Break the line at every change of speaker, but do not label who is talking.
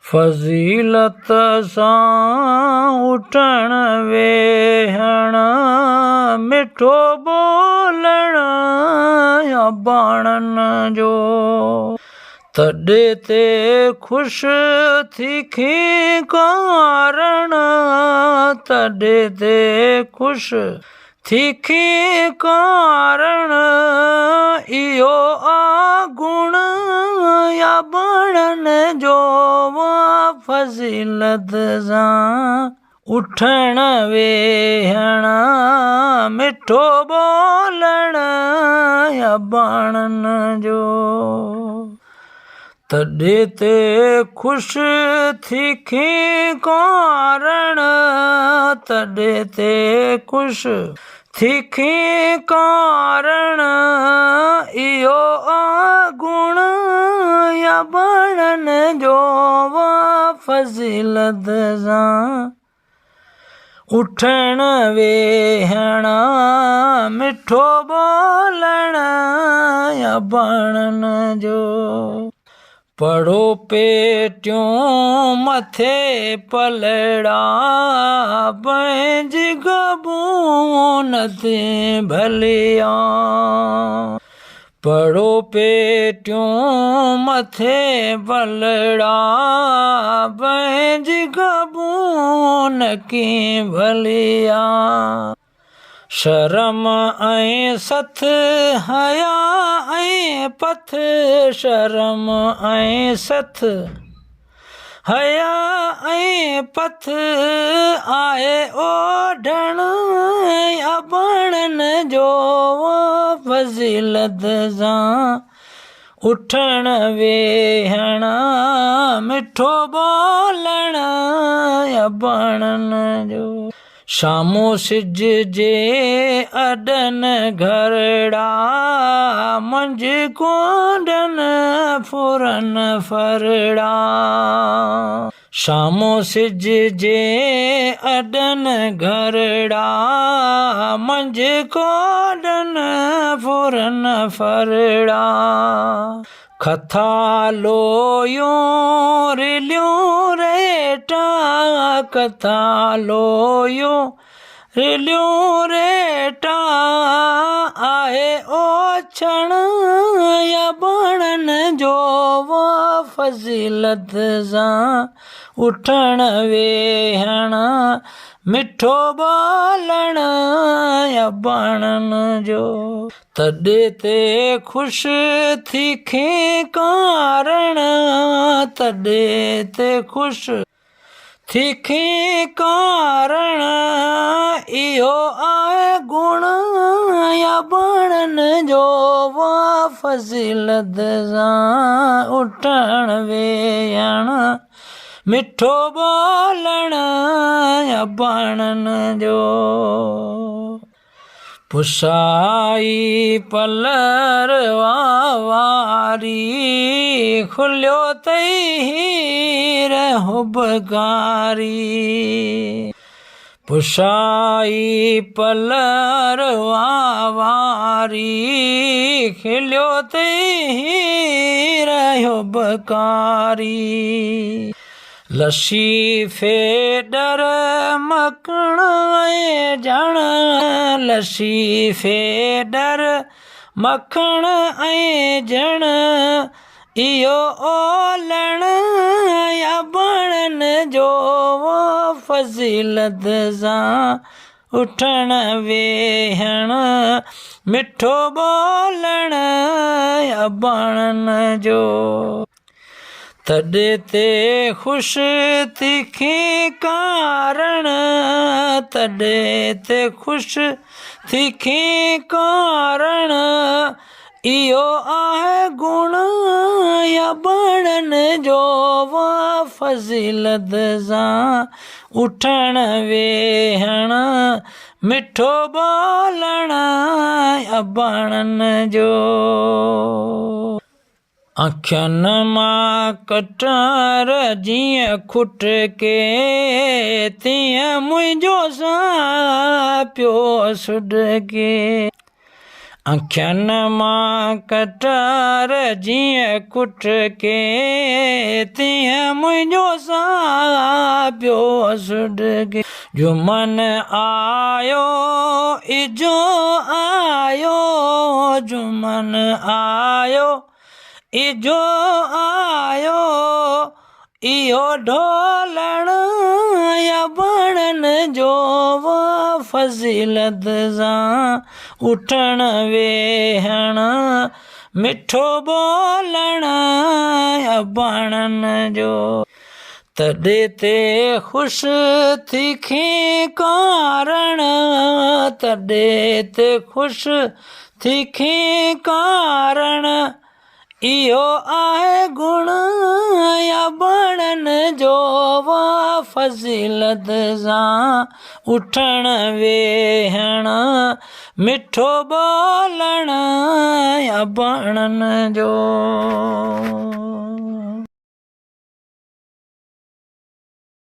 फज़ीलत सां उठण वेहण मिठो बोलण अबाणनि जो तॾहिं ते ख़ुशि थी कारण तॾहिं ते ख़ुशि थी कारण इहो गुण अबाणनि जो फज़ीलत सां उठण वेहण मिठो बोलण अबाणनि जो तॾहिं ते ख़ुशि थी कारण तॾहिं ते ख़ुशि थी कारण इहो गुण अबाणनि जो फज़ीलत सां उठण वेहण मिठो बोलण अबाणनि जो पढ़ो पेटियूं मथे पलड़ा पंहिंजी गबून ते भलिया पढ़ो पेटियूं मथे पलड़ा पंहिंजी गबून की भलिया शर्म ऐं सथ हया ऐं पथ शर्म ऐं सथ हया ऐं पथ आहे ओढ़ण अबाणनि जो फज़ीलत सां उठण वेहण मिठो बोलण अबाणनि जो शामो सिज जे अॾनि घरड़ा मंझि कोंडनि फुरन फरड़ा शामो सिज जे अॾनि घरड़ा मंझि कोंडनि फुरन फरड़ा कथा लोयूं रिलियूं रेटा कथा लोयूं रिलियूं रेटा आहे ओछण अबाणनि जो फज़ीलत सां उठण वेहण मिठो बोलण अबाणनि जो तॾहिं ते ख़ुशि थी कारण तॾहिं ते ख़ुशि थी कारण इहो आहे गुण अबाणनि जो फज़ीलत सां उठण वेहण मिठो बोलण अबाणनि जो पुसाई पलर वारी खुलियो तई हीर हुबकारी पुसाई पलर वारी खिलियो तई हीर हुबकारी लसी फेडर मखण ऐं जण लसी फेडर मखण ऐं जण इहो ओलण अबाणनि जो फज़ीलत सां उठण वेहण मिठो बोलण अबाणनि जो तॾहिं ते ख़ुशि थी कारण तॾहिं ते ख़ुशि थी कारण इहो आहे गुण अबाणनि जो फज़ीलत सां उठण वेहण मिठो बोलण अबाणनि जो अखियुनि मां कटर जीअं खुट के तीअं मुंहिंजो सां पियो सुड के अखियुनि मां कटार जीअं कुट के तीअं मुंहिंजो साह पियो सुॾके जुमन आयो इजो आयो जुमन आयो इजो आयो इहो ढोलण या बणन जो फज़ीलत सां उठण वेहण मिठो बोलण या बणन जो तॾहिं ते ख़ुशि थी कारण तॾहिं ते ख़ुशि थी कारण इहो आहे गुण या बणन जो फज़ीलत सां उठण वेहण मिठो बोलण या बणन जो।